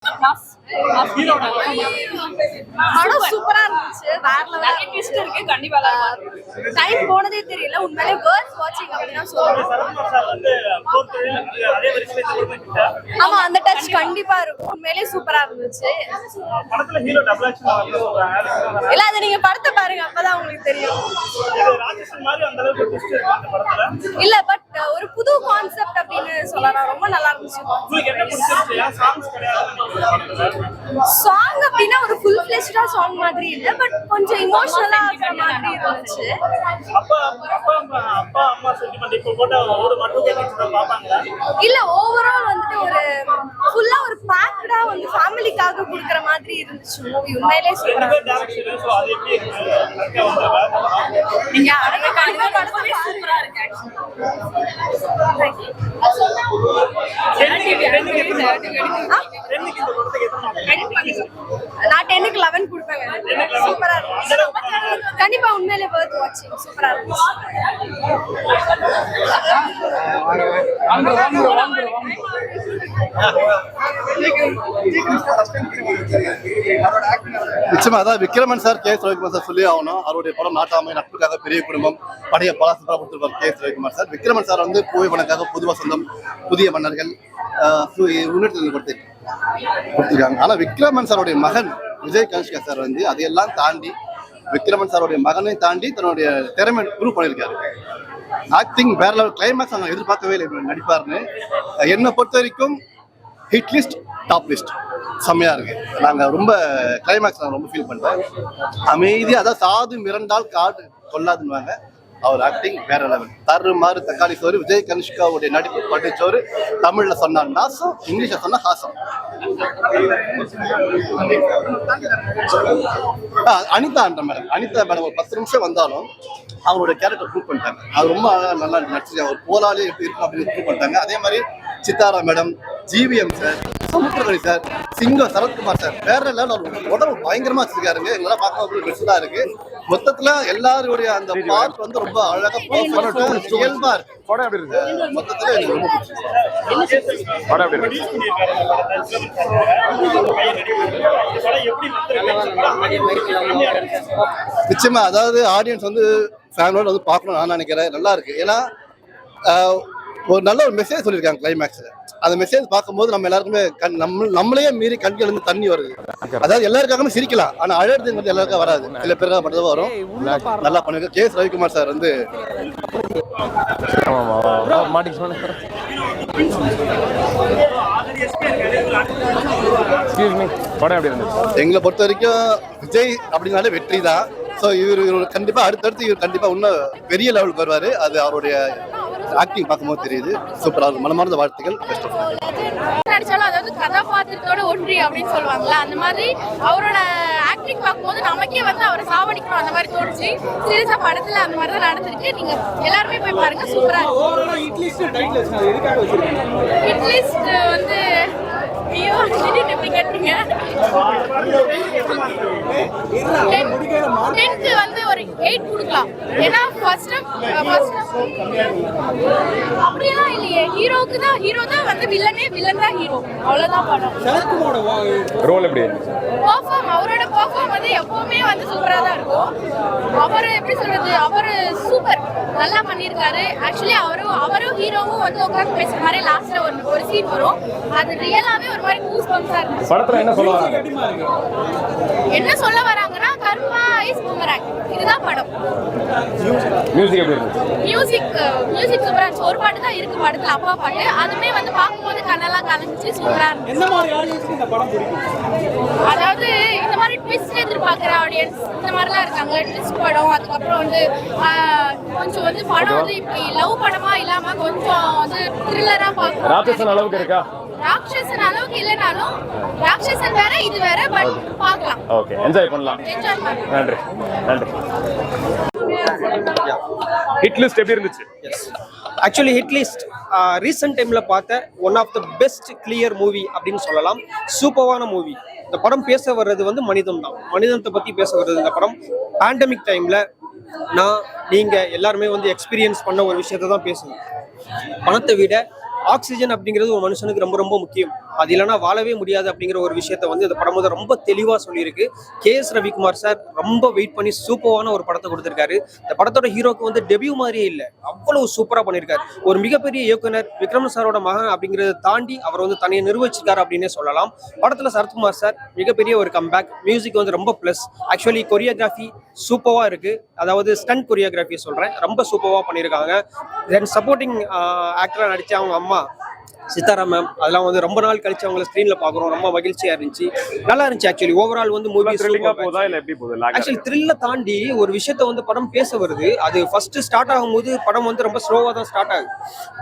படம் சூப்பரா இருந்துச்சு. வேற லெவல் ட்விஸ்ட் இருக்கு. கண்டிப்பா டைம் போனதே தெரியல. உண்மையிலே வேர்த் வாட்சிங் அப்படினா சொல்றேன். ஆமா, அந்த டச் கண்டிப்பா இருக்கும். உண்மையிலே சூப்பரா இருந்துச்சு. படத்துல ஹீரோ டபுள் ஆக்ஷன் வரல. இல்ல, அது நீங்க படத்தை பாருங்க, அப்பதான் உங்களுக்கு தெரியும். ராட்சசன் மாதிரி அந்த அளவுக்கு ட்விஸ்ட் இருக்கு அந்த படத்துல. இல்ல, பட் ஒரு புது கான்செப்ட் அப்படின்னு சொல்லலாம். ரொம்ப நல்லா இருந்துச்சு. உங்களுக்கு என்ன பிடிச்சிருச்சு? சாங்ஸ் கிடையாது. சாங் அப்படின்னா ஒரு ஃபுல் ஃபிளெஷ்டா சாங் மாதிரி இல்ல, பட் கொஞ்சம் இமோஷனலா இருக்கிற மாதிரி இருந்துச்சு. அப்பா அம்மா சென்டிமெண்ட் இப்போ போட்டா ஒரு மட்டும் கேட்க பாப்பாங்களா? இல்ல, ஓவரால் வந்துட்டு ஒரு ஃபுல்லா ஒரு பேக்டா வந்து ஃபேமிலிக்காக குடுக்குற மாதிரி இருந்துச்சு மூவி. உண்மையிலே சூப்பரா டைரக்ஷன் சோ அது எப்படி இருக்கு? நீங்க அழகா கண்டிப்பா படமே சூப்பரா இருக்கு. நான் 10க்கு 11 கொடுப்பேன். சூப்பரா இருக்கு. கண்டிப்பா உண்மையிலே worth watching. சூப்பரா இருக்கு. நிச்சயமா அதான் Vikraman sir K. Ravikumar sir சொல்லி ஆகணும். அவருடைய படம் நாட்டாமை, நட்புக்காக, பெரிய குடும்பம், பழைய பலாசப்பா கொடுத்துருப்பார் K. Ravikumar sir. Vikraman sir வந்து பூவை வனக்காக, புது வசந்தம், புதிய மன்னர்கள் கொடுத்துருக்காங்க. ஆனா விக்ரமன் சாருடைய மகன் விஜய் கனிஷ்கா சார் வந்து அதையெல்லாம் தாண்டி விக்ரமன் சாருடைய மகனை தாண்டி தன்னுடைய திறமை ப்ரூவ் பண்ணியிருக்காரு. ஆக்டிங் வேற லெவல். கிளைமேக்ஸ் நாங்கள் எதிர்பார்க்கவே இல்லை நடிப்பாருன்னு. என்னை பொறுத்த வரைக்கும் ஹிட் லிஸ்ட், டாப் லிஸ்ட் செம்மையா இருக்கு. நாங்கள் ரொம்ப கிளைமேக்ஸ் நான் ரொம்ப ஃபீல் பண்ணுறேன். அமைதியாக அதாவது சாது மிரண்டால் காடு கொள்ளாதுன்னுவாங்க. அவர் ஆக்டிங் வேற லெவல். தருமாறு தக்காளி சோறு. விஜய் கனிஷ்காவுடைய நடிப்பு பட்டுச்சோறு. தமிழ்ல சொன்னா நாசம், இங்கிலீஷ்ல சொன்னா ஹாசம். அனிதா மேடம் ஒரு 10 நிமிஷம் வந்தாலும் அவங்களோட கேரக்டர் ப்ரூவ் பண்ணிட்டாங்க. அது ரொம்ப நல்லா நடிச்சு ஒரு போராளி எப்படி இருக்கும் அப்படின்னு ப்ரூவ் பண்ணிட்டாங்க. அதே மாதிரி Sithara madam, GVM sir, Samuthirakani sir, சிங்கம் சரத்குமார் சார் வேற லெவல். உடம்பு பயங்கரமா வச்சிருக்காருங்க. எங்களாம் பார்க்க பெருசா இருக்கு. மொத்தத்துல எல்லாருடைய அந்த பார்ட் வந்து ரொம்ப அழகா இயல்பா இருக்கு. மொத்தத்துல எனக்கு ரொம்ப நிச்சயமா அதாவது ஆடியன்ஸ் வந்து ஃபேமிலியோட வந்து பார்க்கணும் நான் நினைக்கிறேன். நல்லா இருக்கு. ஏன்னா ஒரு நல்ல ஒரு மெசேஜ் சொல்லியிருக்காங்க கிளைமேக்ஸ்ல. அந்த மெசேஜ் பார்க்கும்போது நம்ம எல்லாருக்குமே நம்மளையே மீறி கண்கள் இருந்து தண்ணி வருது. அதாவது எல்லாருக்காகவே சிரிக்கலாம், ஆனா அழகுங்கிறது எல்லாருக்கும் வராது. சில பேருக்காக மட்டும் வரும். நல்லா பண்ணிருக்க கே. ரவிக்குமார் சார் வந்து எங்களை பொறுத்த வரைக்கும் விஜய் அப்படின்னாலே வெற்றி தான். ஸோ இவர் கண்டிப்பா அடுத்தடுத்து இவர் கண்டிப்பா இன்னும் பெரிய லெவலுக்கு வருவாரு. அது அவருடைய ஆக்டிங் பார்க்கும்போது தெரியுது. சூப்பரா இருக்கும். மனமார்ந்த வாழ்த்துக்கள். நடிச்சாலும் அதாவது கதாபாத்திரத்தோட ஒன்றி அப்படின்னு சொல்லுவாங்கல்ல, அந்த மாதிரி அவரோட ஆக்டிங் பார்க்கும்போது நமக்கே வந்து அவரை சாவடிக்கணும் அந்த மாதிரி தோணுச்சு. சீரியஸா படத்துல அந்த மாதிரி தான் நடந்திருக்கு. நீங்க எல்லாருமே போய் பாருங்க. சூப்பரா இருக்கும். ஹிட் லிஸ்ட் வந்து ஐயோ திடீர்னு எப்படி கேட்டீங்க? 10க்கு வந்து ஒரு 8 கொடுக்கலாம். ஏன்னா ஃபர்ஸ்ட் அப்படியெல்லாம் இல்லையே. ஹீரோ தான் வந்து வில்லன் தான் ஹீரோ. அவ்வளவுதான் படம். ரோல் எப்படி அவரோட பெர்ஃபார்ம் வந்து எப்பவுமே வந்து சூப்பரா தான் இருக்கும். அவர் எப்படி சொல்றது, அவரு சூப்பர் நல்லா பண்ணியிருக்காரு. ஆக்சுவலி அவரும் ஹீரோவும் வந்து உட்காந்து பேசுற மாதிரி லாஸ்ட்ல ஒரு சீன் வரும். அது ரியலாவே ஒரு மாதிரி கூஸ் பம்ப்ஸா இருந்துச்சு. படத்துல என்ன சொல்ல வராங்க? என்ன சொல்ல வராங்கன்னா கர்மா இஸ் பூமராங். இதுதான் படம். மியூசிக் எப்படி இருக்கு? மியூசிக் சூப்பரா இருந்துச்சு. ஒரு பாட்டு தான் இருக்கு படத்துல, அப்பா பாட்டு. அதுமே வந்து பார்க்கும்போது கண்ணெல்லாம் கலந்துச்சு. சூப்பரா இருந்துச்சு. எந்த மாதிரி ஆடியன்ஸ்க்கு இந்த படம் பிடிக்கும்? அதாவது இந்த மாதிரி ட்விஸ்ட் எதிர்பார்க்குற ஆடியன்ஸ் இந்த மாதிரிலாம் இருக்காங்க. ட்விஸ்ட் படம், அதுக்கப்புறம் வந்து கொஞ்சம் வந்து படம் வந்து இப்படி லவ் படமா இல்லாம கொஞ்சம் வந்து த்ரில்லரா பார்க்கணும். ராட்சசன் அளவுக்கு இருக்கா? ராட்சசன் அளவுக்கு இல்லைனாலும் ராட்சசன் வேற இது வேற, பட் பார்க்கலாம். ஓகே, என்ஜாய் பண்ணலாம். நன்றி. ஹிட் லிஸ்ட் எப்படி இருந்துச்சு? ஆக்சுவலி ஹிட் லிஸ்ட் ரீசெண்ட் டைம்ல பார்த்த one of the best clear movie அப்படின்னு சொல்லலாம். சூப்பரான மூவி. இந்த படம் பேச வர்றது வந்து மனிதம் தான். மனிதத்தை பத்தி பேச வர்றது இந்த படம். பேண்டமிக் டைம்ல நீங்க எல்லாருமே வந்து எக்ஸ்பீரியன்ஸ் பண்ண ஒரு விஷயத்தை தான் பேசணும். பணத்தை விட ஆக்சிஜன் அப்படிங்கிறது ஒரு மனுஷனுக்கு ரொம்ப ரொம்ப முக்கியம். அது இல்லைன்னா வாழவே முடியாது அப்படிங்கிற ஒரு விஷயத்த வந்து இந்த படம் வந்து ரொம்ப தெளிவாக சொல்லியிருக்கு. KS ரவிக்குமார் சார் ரொம்ப வெயிட் பண்ணி சூப்பரான ஒரு படத்தை கொடுத்திருக்காரு. இந்த படத்தோட ஹீரோக்கு வந்து டெபியூ மாதிரியே இல்லை, அவ்வளவு சூப்பராக பண்ணியிருக்காரு. ஒரு மிகப்பெரிய இயக்குனர் விக்ரம் சாரோட மகன் அப்படிங்கிறத தாண்டி அவர் வந்து தனியை நிர்வகிச்சிருக்காரு அப்படின்னே சொல்லலாம். படத்தில் சரத்குமார் சார் மிகப்பெரிய ஒரு கம்பேக். மியூசிக் வந்து ரொம்ப ப்ளஸ். ஆக்சுவலி கொரியோகிராஃபி சூப்பராக இருக்கு. அதாவது ஸ்டண்ட் கொரியோகிராஃபி சொல்கிறேன், ரொம்ப சூப்பராக பண்ணியிருக்காங்க. தென் சப்போர்ட்டிங் ஆக்டராக நடித்த அவங்க அம்மா சித்தாரா மேம், அதெல்லாம் வந்து ரொம்ப நாள் கழிச்சு அவங்களை ஸ்க்ரீன்ல பாக்குறோம். ரொம்ப மகிழ்ச்சியா இருந்துச்சு, நல்லா இருந்துச்சு. ஆக்சுவலி ஓவரால் வந்து மூவி போதா இல்ல எப்படி போகுது? ஆக்சுவலி த்ரில்ல தாண்டி ஒரு விஷயத்த வந்து படம் பேச வருது. அது ஃபர்ஸ்ட் ஸ்டார்ட் ஆகும்போது படம் வந்து ரொம்ப ஸ்லோவா தான் ஸ்டார்ட் ஆகுது.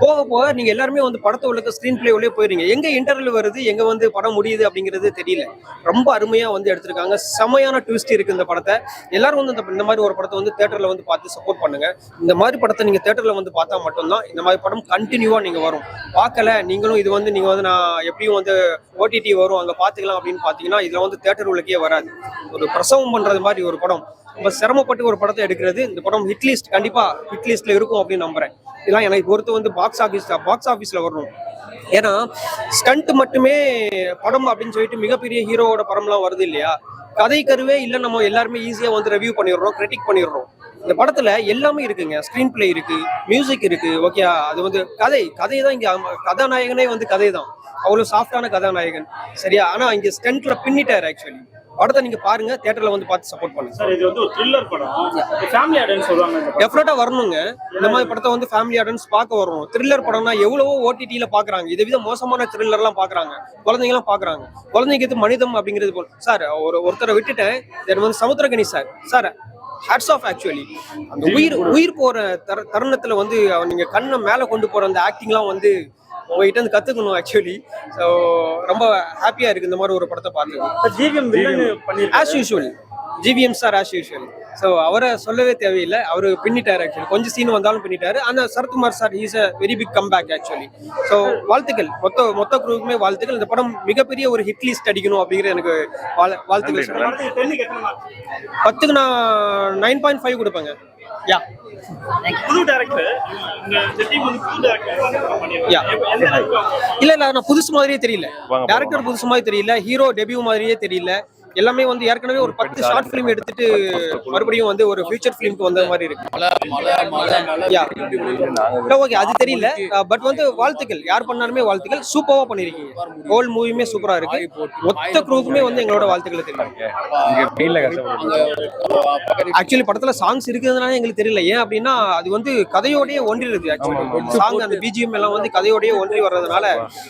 போக போக நீங்க எல்லாருமே வந்து படத்தை உள்ள ஸ்கிரீன் பிளே உள்ளே போயிருங்க. எங்க இன்டர்வல் வருது, எங்க வந்து படம் முடியுது அப்படிங்கிறது தெரியல. ரொம்ப அருமையா வந்து எடுத்திருக்காங்க. செமையான ட்விஸ்ட் இருக்கு இந்த படத்தை. எல்லாரும் வந்து இந்த மாதிரி ஒரு படத்தை வந்து தியேட்டர்ல வந்து பார்த்து சப்போர்ட் பண்ணுங்க. இந்த மாதிரி படத்தை நீங்க தியேட்டர்ல வந்து பார்த்தா மட்டும்தான் இந்த மாதிரி படம் கண்டினியூவா நீங்க வரும். பார்க்கல நீங்களும் இது வந்து நீங்க வந்து நான் எப்படியும் வந்து OTT வரும் அங்க பாத்துக்கலாம் அப்படின்னு பாத்தீங்கன்னா இதுல வந்து தியேட்டர் உள்ளக்கே வராது. ஒரு பிரசவம் பண்றது மாதிரி ஒரு படம், ரொம்ப சிரமப்பட்டு ஒரு படத்தை எடுக்கிறது. இந்த படம் ஹிட்லிஸ்ட், கண்டிப்பா ஹிட்லிஸ்ட்ல இருக்கும் அப்படின்னு நம்புறேன். இதெல்லாம் எனக்கு பொறுத்து வந்து பாக்ஸ் ஆஃபீஸ்ல வரணும். ஏன்னா ஸ்டண்ட் மட்டுமே படம் அப்படின்னு சொல்லிட்டு மிகப்பெரிய ஹீரோவோட படம்லாம் வருது இல்லையா, கதை கருவே இல்லை, நம்ம எல்லாருமே ஈஸியா வந்து ரிவ்யூ பண்ணிடுறோம், கிரிட்டிக் பண்ணிடுறோம். இந்த படத்துல எல்லாமே இருக்குங்க. ஸ்கிரீன் பிளே இருக்கு, மியூசிக் இருக்கு, ஓகே. அது வந்து கதை தான் இங்க. கதாநாயகனே வந்து கதை தான், அவ்வளவு சாஃப்டான கதாநாயகன், சரியா. ஆனா இங்க ஸ்டண்ட்ல பின்னிட்டாரு. ஆக்சுவலி படத்தை நீங்க பாருங்க, தியேட்டர்ல வந்து பார்த்து சப்போர்ட் பண்ணுங்க சார். இது வந்து ஒரு த்ரில்லர் படம், ஃபேமிலி ஆடியன்ஸ் சொல்றாங்க. டெஃபினட்டா வரணுங்க. இந்த மாதிரி படத்தை வந்து ஃபேமிலி ஆடியன்ஸ் பார்க்க வரணும். த்ரில்லர் படம்னா எவ்வளவோ OTTல பாக்குறாங்க, இதை வித மோசமான த்ரில்லர்லாம் பாக்குறாங்க, குழந்தைங்கலாம் பாக்குறாங்க. குழந்தைங்க இது மனிதம் அப்படிங்கிறது போல. சார் ஒருத்தரை விட்டுட்டேன், வந்து Samuthirakani sir hats off. Actually அந்த உயிர் போற தருணத்துல வந்து நீங்க கண்ணை மேல கொண்டு போற அந்த ஆக்டிங்லாம் வந்து உங்ககிட்ட இருந்து கத்துக்கணும். ஆக்சுவலி ஸோ ரொம்ப ஹாப்பியா இருக்கு இந்த மாதிரி ஒரு படத்தை பார்த்து. As usual GVM sir as usual. So அவரை சொல்லவே தேவையில்லை, அவரு பின்னிட்டாரு. ஆக்சுவலி கொஞ்சம் சீன் வந்தாலும் பின்னிட்டாரு. அந்த Sarathkumar sir is a very big comeback actually. So வாழ்த்துக்கள், மொத்த குரூப்புமே வாழ்த்துக்கள். இந்த படம் மிகப்பெரிய ஒரு ஹிட் லிஸ்ட் அடிக்கணும் அப்படிங்கிற எனக்கு வாழ்த்துக்கள். 10க்கு நான் 9.5 கொடுப்பேங்க. யா, புது டைரக்டர், இந்த டீம் வந்து புது டைரக்டர். யா, இல்ல நான் புதுசு மாதிரியே தெரியல, டைரக்டர் புதுசு மாதிரி தெரியல, ஹீரோ டெபியூ மாதிரியே தெரியல. எல்லாமே வந்து ஏற்கனவே ஒரு 10 ஷார்ட் ஃபிலிம் எடுத்துட்டு மறுபடியும் வந்து ஒரு ஃபியூச்சர் ஃபிலிம்க்கு வந்த மாதிரி இருக்கு. ஓகே, அது தெரியல. பட் வந்து வாழ்த்துக்கள், யார் பண்ணாலுமே வாழ்த்துக்கள். சூப்பரா பண்ணிருக்கீங்க. ஹோல் மூவியுமே சூப்பரா இருக்கு. மொத்த குரூப்புமே வந்து எங்களோட வாழ்த்துக்களை தெரியும். ஆக்சுவலி படத்துல சாங்ஸ் இருக்கிறதுனால எங்களுக்கு தெரியல. ஏன் அப்படின்னா அது வந்து கதையோடய ஒன்றிடுது. ஆக்சுவலி சாங் அந்த BGM எல்லாம் வந்து கதையோடய ஒன்றி வர்றதுனால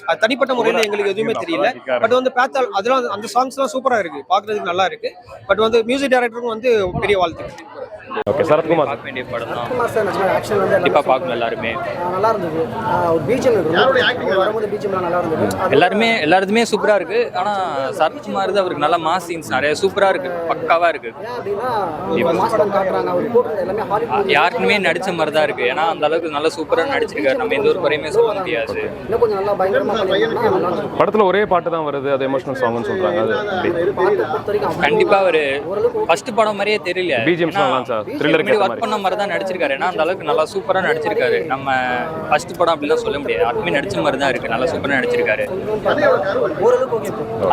அது தனிப்பட்ட முறையில எங்களுக்கு எதுவுமே தெரியல. பட் வந்து பார்த்தால் அதெல்லாம் அந்த சாங்ஸ் எல்லாம் சூப்பரா இருக்கு, பாக்குறதுக்கு நல்லா இருக்கு. பட் வந்து மியூசிக் டைரக்டருக்கும் வந்து பெரிய வாழ்த்துக்கள். ஓகே, சரத்குமார் பார்க்க வேண்டிய படம் தான். கண்டிப்பா பார்க்கணும் எல்லாருமே. நல்லா இருந்தது. ஒரு BGM வரும்போது BGM நல்லா இருந்தது. எல்லாருமே சூப்பரா இருக்கு. ஆனா சரத்குமார் தான் அவருக்கு நல்ல மாஸ் சீன்ஸ் நிறைய சூப்பரா இருக்கு, பக்காவா இருக்கு. யாருக்குமே நடிச்ச மாதிரி தான் இருக்கு. ஏன்னா அந்த அளவுக்கு நல்லா சூப்பரா நடிச்சிருக்காரு. நம்ம எந்த ஒரு குறையுமே சொல்ல முடியாது. படத்துல ஒரே பாட்டு தான் வருது, அது எமோஷனல் சாங்னு சொல்றாங்க. அது கண்டிப்பா ஒரு ஃபர்ஸ்ட் படம் மாதிரியே தெரியல. BGM சாங்லாம் சார் த்ரில்லருக்கு ஒர்க் பண்ண மாதிரி தான் நடிச்சிருக்காரு. ஏன்னா அந்த அளவுக்கு நல்லா சூப்பரா நடிச்சிருக்காரு. நம்ம ஃபர்ஸ்ட் படம் அப்படிலாம் சொல்ல முடியாது, யாருமே நடிச்ச மாதிரி தான் இருக்கு. நல்லா சூப்பரா நடிச்சிருக்காரு.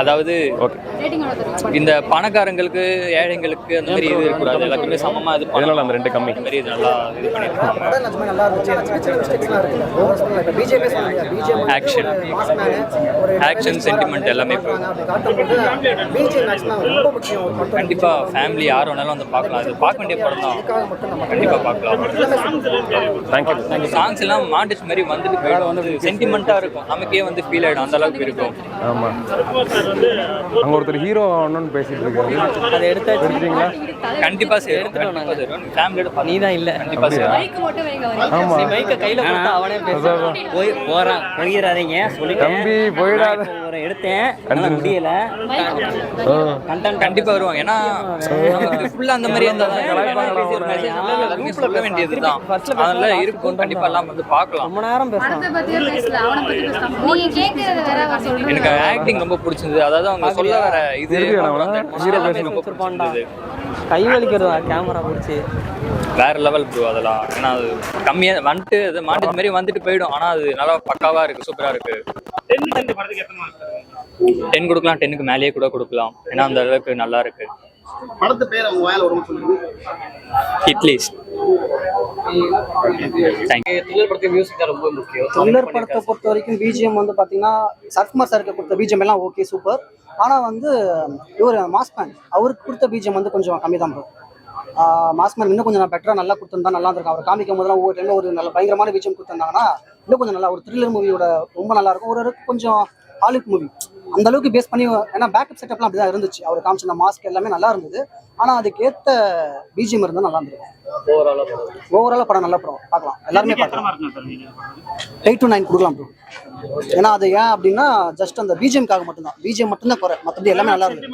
அதாவது இந்த பணக்காரங்களுக்கு ஏழைங்களுக்கு அந்த மாதிரி இது இருக்கக்கூடாது, எல்லாத்துக்குமே சமமா இது பண்ணலாம். அந்த ரெண்டு கம்மி மாதிரி இது நல்லா இது பண்ணிருக்காங்க. ஆக்ஷன் சென்டிமெண்ட் எல்லாமே கண்டிப்பா ஃபேமிலி யார் வேணாலும் வந்து பார்க்கலாம். அது பார்க்க வேண்டிய படம் தான், கண்டிப்பா பார்க்கலாம். சாங்ஸ் எல்லாம் மாண்டேஜ் மாதிரி வந்துட்டு போயிடும், சென்டிமெண்டா இருக்கும், நமக்கே வந்து ஃபீல் ஆயிடும், அந்த அளவுக்கு இருக்கும். ஆமா, அங்க ஒருத்தர் ஹீரோ ஆனன்னு பேசிட்டு இருக்காரு. அதை எடுத்தீங்களா? கண்டிப்பா சரி, எடுத்துட்டோம். ஃபேமிலியோட நீ தான் இல்ல, கண்டிப்பா சரி. ஆமா, நீ மைக்க கையில கொடுத்தா அவனே பேசுறான். போறான், போயிடாதீங்க சொல்லிட்டேன். தம்பி போயிடாத, எடுத்தேன் அதனால முடியல. கண்டென்ட் கண்டிப்பா வருவாங்க. ஏன்னா நமக்கு ஃபுல்லா அந்த மாதிரி இருந்தா சொல்ல வேண்டியதுதான். அதனால இருக்கும், கண்டிப்பா எல்லாம் வந்து பார்க்கலாம். ரொம்ப நேரம் பேசலாம். எனக்கு ஆக்டிங் ரொம்ப பிடிச்சிருந்தது. அதாவது அவங்க சொல்ல வர இது ரொம்ப பிடிச்சிருந்தது. கை வலிக்கிறதா கேமரா பிடிச்சி வேற லெவல் ப்ரோ அதெல்லாம். ஏன்னா அது கம்மியாக வந்துட்டு அது மாட்டு மாதிரி வந்துட்டு போயிடும். ஆனால் அது நல்லா பக்காவாக இருக்குது, சூப்பராக இருக்குது. 10 இந்த படத்துக்கு எத்தனை மார்க்? 10 கொடுக்கலாம், 10க்கு மேலேயே கூட கொடுக்கலாம். ஏன்னா அந்த அளவுக்கு நல்லா இருக்கு. படத்து பேர் அவங்க வாயில ஒரு சொல்லுங்க. Hit list. த்ரில்லர் படத்துக்கு மியூசிக் தான் ரொம்ப முக்கியம். த்ரில்லர் படத்தை பொறுத்த வரைக்கும் பிஜிஎம் வந்து பார்த்தீங்கன்னா சரத்குமார் சாருக்கு கொடுத்த பிஜிஎம் எல்லாம் ஓகே சூப்பர். ஆனால் வந்து இவர் மாஸ்மேன் அவருக்கு கொடுத்த பிஜிஎம் வந்து கொஞ்சம் கம்மி தான் ப்ரோ. மாஸ்மேன் இன்னும் கொஞ்சம் பெட்டராக நல்லா கொடுத்துருந்தா நல்லா இருக்கும். அவர் காமிக்கும் போதெல்லாம் ஒவ்வொரு டைமும் ஒரு நல்ல பயங்கரமான பிஜிஎம் கொடுத்துருந்தாங்கன்னா இன்னும் கொஞ்சம் நல்லா ஒரு த்ரில்லர் மூவியோட ரொம்ப நல்லா இருக்கும். ஒரு கொஞ்சம் ஹாலிவுட் மூவி அந்த அளவுக்கு பேஸ் பண்ணி, ஏன்னா பேக்கப் செட்டப்லாம் அப்படிதான் இருந்துச்சு. அவர் காமிச்ச அந்த மாஸ்க் எல்லாமே நல்லா இருந்தது. ஆனால் அதுக்கேற்ற பிஜிஎம் இருந்தால் நல்லா இருந்திருக்கும். ஓவராலாக படம் நல்ல படம், பார்க்கலாம், எல்லாருமே பார்க்கலாம். 8 to 9 கொடுக்கலாம் ப்ரோ. ஏன்னா அது ஏன் அப்படின்னா ஜஸ்ட் அந்த பிஜிஎம்காக மட்டும்தான். பிஜிஎம் மட்டும்தான் குறை, மற்றபடி எல்லாமே நல்லா இருந்தது.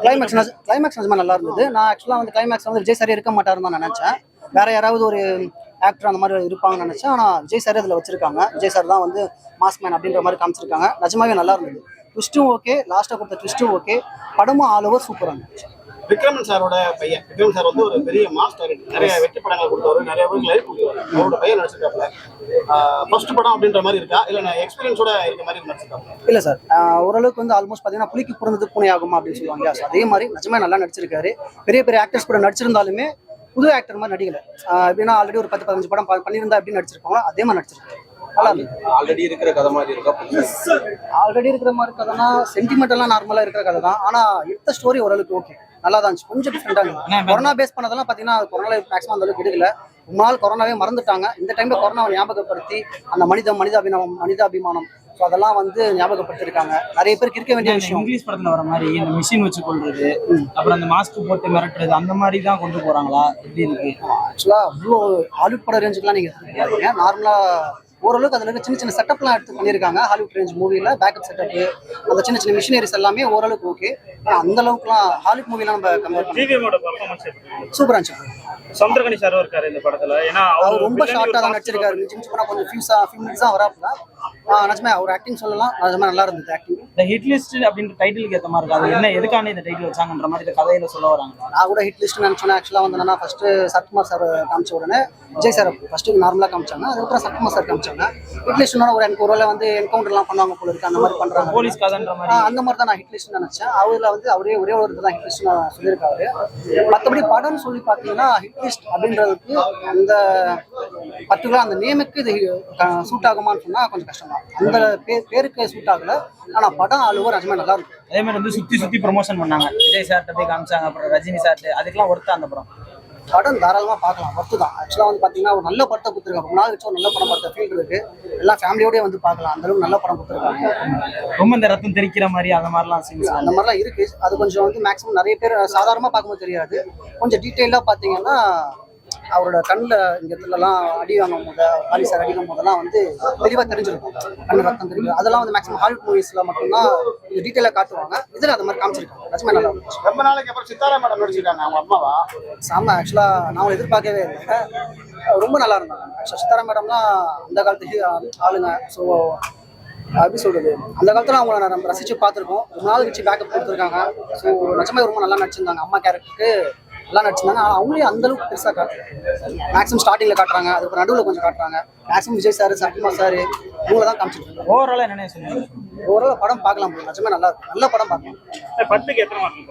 கிளைமேக்ஸ் நிஜமா நல்லா இருந்தது. நான் ஆக்சுவலாக வந்து கிளைமேக்ஸ் வந்து விஜய் சாரே இருக்க மாட்டாருன்னு தான் நினைச்சேன். வேற யாராவது ஒரு ஆக்டர் அந்த மாதிரி இருப்பாங்கன்னு நினைச்சேன். ஆனால் விஜய் சாரே அதில் வச்சிருக்காங்க. விஜய் சார் தான் வந்து மாஸ்க்மேன் அப்படின்ற மாதிரி காமிச்சிருக்காங்க. நிஜமாவே நல்லா இருந்தது. ட்விஸ்ட்டும் ஓகே, லாஸ்ட்டாக கொடுத்த ட்விஸ்ட்டும் ஓகே, படமும் ஆல் ஓவர் சூப்பராக இருந்துச்சு. விக்ரமன் சாரோட பையன், விக்ரமன் சார் வந்து ஒரு பெரிய மாஸ்டர், நிறைய வெற்றி படங்கள் கொடுத்தவர், நிறைய பேருக்கு கொடுத்தவர். அவரோட பையன் நடிச்சிருக்காப்ல. ஃபர்ஸ்ட் படம் அப்படின்ற மாதிரி இருக்கா இல்லை எக்ஸ்பீரியன்ஸோட இருக்க மாதிரி நடிச்சிருக்காங்க? இல்லை சார், ஓரளவுக்கு வந்து ஆல்மோஸ்ட் பார்த்தீங்கன்னா புலிக்கு பிறந்தது பூனை ஆகுமா அப்படின்னு சொல்லுவாங்க. ஸோ அதே மாதிரி நிஜமே நல்லா நடிச்சிருக்காரு. பெரிய பெரிய ஆக்டர்ஸ் கூட நடிச்சிருந்தாலுமே புது ஆக்டர் மாதிரி நடிக்கல. எப்படின்னா ஆல்ரெடி ஒரு 10-15 படம் பண்ணியிருந்தா எப்படி நடிச்சிருப்பாங்களோ அதே மாதிரி நடிச்சிருக்காரு. ஆல்ரெடி இருக்கிற கதை மாதிரி இருக்கா? ஆல்ரெடி இருக்கிற மாதிரி கதைனா சென்டிமெண்டெல்லாம் நார்மலாக இருக்கிற கதை தான். ஆனால் எடுத்த ஸ்டோரி ஓரளவுக்கு ஓகே, நல்லா தான் இருந்துச்சு. கொஞ்சம் டிஃப்ரெண்டாக கொரோனா பேஸ் பண்ணதெல்லாம் பார்த்தீங்கன்னா கொரோனா மேக்ஸிமம் அந்த அளவுக்கு எடுக்கல. ரொம்ப நாள் கொரோனாவே மறந்துட்டாங்க. இந்த டைம்ல கொரோனாவை ஞாபகப்படுத்தி அந்த மனிதாபிமானம் ஸோ அதெல்லாம் வந்து ஞாபகப்படுத்திருக்காங்க. நிறைய பேருக்கு இருக்க வேண்டிய விஷயம். இங்கிலீஷ் படத்துல வர மாதிரி இந்த மிஷின் வச்சு கொள்றது, அப்புறம் அந்த மாஸ்க் போட்டு மிரட்டுறது, அந்த மாதிரி தான் கொண்டு போறாங்களா? எப்படி இருக்கு? ஆக்சுவலாக அவ்வளோ ஹாலிவுட் பட ரேஞ்சுக்கெலாம் நீங்கள் எடுத்துக்காதீங்க. நார்மலாக ஓரளவுக்கு அதில் இருக்க சின்ன சின்ன செட்டப்லாம் எடுத்து பண்ணியிருக்காங்க. ஹாலிவுட் ரேஞ்ச் மூவியில் பேக்கப் செட்டப்பு, அந்த சின்ன சின்ன மிஷினரிஸ் எல்லாமே ஓரளவுக்கு ஓகே. அந்த அளவுக்குலாம் ஹாலிவுட் மூவிலாம் நம்ம கம்பேர் பண்ணி சூப்பராக இருந்துச்சு. சமுத்திரகனி சாரும் இருக்காரு இந்த படத்துல. ஏன்னா அவர் ரொம்ப ஷார்ட்டாக தான் நடிச்சிருக்காரு. மிஞ்சி போனால் கொஞ்சம் ஃபியூ மினிட்ஸ் தான் வராப்புல. நிஜமே அவர் ஆக்டிங் சொல்லலாம், நிஜமா நல்லா இருந்தது ஆக்டிங். இந்த ஹிட் லிஸ்ட் அப்படின்ற டைட்டிலுக்கு ஏற்ற மாதிரி இருக்காது. என்ன எதுக்கான இந்த டைட்டில் வச்சாங்கன்ற மாதிரி இந்த கதையில சொல்ல வராங்க. நான் கூட ஹிட் லிஸ்ட் நினச்சோன்னா ஆக்சுவலாக வந்து என்னன்னா ஃபர்ஸ்ட் சரத்குமார் சார் காமிச்ச உடனே விஜய் சார் ஃபர்ஸ்ட் நார்மலாக காமிச்சாங்க. அதுக்கப்புறம் சரத்குமார் சார் காமிச்சாங்க. ஹிட் லிஸ்ட்னா எனக்கு ஒரு வேளை வந்து என்கவுண்டர்லாம் பண்ணுவாங்க போல இருக்கு, அந்த மாதிரி பண்றாங்க. போலீஸ் கதைன்ற மாதிரி அந்த மாதிரி தான் நான் ஹிட் லிஸ்ட் நினைச்சேன். அவர்ல வந்து ஒரே ஒரு தான் ஹிட் லிஸ்ட் நான் சொல்லியிருக்காரு. மற்றபடி படம்னு சொல்லி பார்த்தீங்கன்னா ஹிட் லிஸ்ட் அப்படின்றதுக்கு அந்த பர்டிகுலர் அந்த நேமுக்கு இது சூட் ஆகுமான்னு சொன்னா கொஞ்சம் கஷ்டம் தான். அந்த பேருக்கு சூட் ஆகல. ஆனா படம் ஆளுவர் நிஜமா நல்லா இருக்கும். அதே மாதிரி வந்து சுத்தி ப்ரமோஷன் பண்ணாங்க. விஜய் சார்ட்ட போய் காமிச்சாங்க, அப்புறம் ரஜினி சார்ட்டு. அதுக்கெல்லாம் ஒருத்தா அந்த படம் தாராளமாக பார்க்கலாம், ஒர்த்து தான். ஆக்சுவலாக வந்து பார்த்தீங்கன்னா ஒரு நல்ல படத்தை கொடுத்துருக்காங்க. ரொம்ப நாள் வச்சு ஒரு நல்ல படம் பார்த்த ஃபீல் இருக்கு. எல்லாம் ஃபேமிலியோடய வந்து பார்க்கலாம், அந்த அளவுக்கு நல்ல படம் கொடுத்துருக்காங்க. ரொம்ப இந்த ரத்தம் தெரிக்கிற மாதிரி அந்த மாதிரிலாம் சீன்ஸ் அந்த மாதிரிலாம் இருக்கு. அது கொஞ்சம் வந்து மேக்ஸிமம் நிறைய பேர் சாதாரணமாக பார்க்கும்போது தெரியாது. கொஞ்சம் டீட்டெயிலாக பார்த்தீங்கன்னா அவரோட கண்ணில் இங்கே இடத்துலலாம் அடி வாங்கும் போது, காலி சார் அடிக்கும் போதெல்லாம் வந்து தெளிவாக தெரிஞ்சிருக்கும். கண்ணு ரத்தம் தெரியும். அதெல்லாம் வந்து மேக்ஸிமம் ஹாலிவுட் மூவிஸில் மட்டும்தான் இது டீட்டெயிலாக காட்டுவாங்க. இதில் அது மாதிரி காமிச்சிருக்காங்க. நிஜமே நல்லா இருந்துச்சு. ரொம்ப நாளைக்கு அப்புறம் சித்தாரா மேடம் நடிச்சிருக்காங்க. அவங்க அம்மாவா? சாம ஆக்சுவலாக நான் எதிர்பார்க்கவே இல்லை. ரொம்ப நல்லா இருந்தாங்க. ஆக்சுவலாக சித்தாரா மேடம்லாம் அந்த காலத்துக்கு ஆளுங்க. ஸோ எப்படி சொல்றது, அந்த காலத்தில் அவங்கள நம்ம ரசிச்சு பார்த்துருக்கோம். ரொம்ப நாள் வச்சு பேக்கப் கொடுத்துருக்காங்க. ஸோ நிஜமே ரொம்ப நல்லா நடிச்சிருந்தாங்க. அம்மா கேரக்டருக்கு நல்லா நடிச்சிருந்தாங்க. ஆனால் அவங்களே அந்த அளவுக்கு பெருசாக காட்டுறாங்க. மேக்ஸிமம் ஸ்டார்டிங்கில் காட்டுறாங்க, அதுக்கு நடுவில் கொஞ்சம் காட்டுறாங்க. Maximum Vijay sir, Sarathkumar sir இவங்கள தான் காமிச்சிருக்காங்க. ஓவராலாக என்ன சொல்லுங்க? ஓவரால் படம் பார்க்கலாம். நிஜமே நல்லா இருக்கும். நல்ல படம் பார்க்கலாம். 10க்கு எத்தனை மார்க்?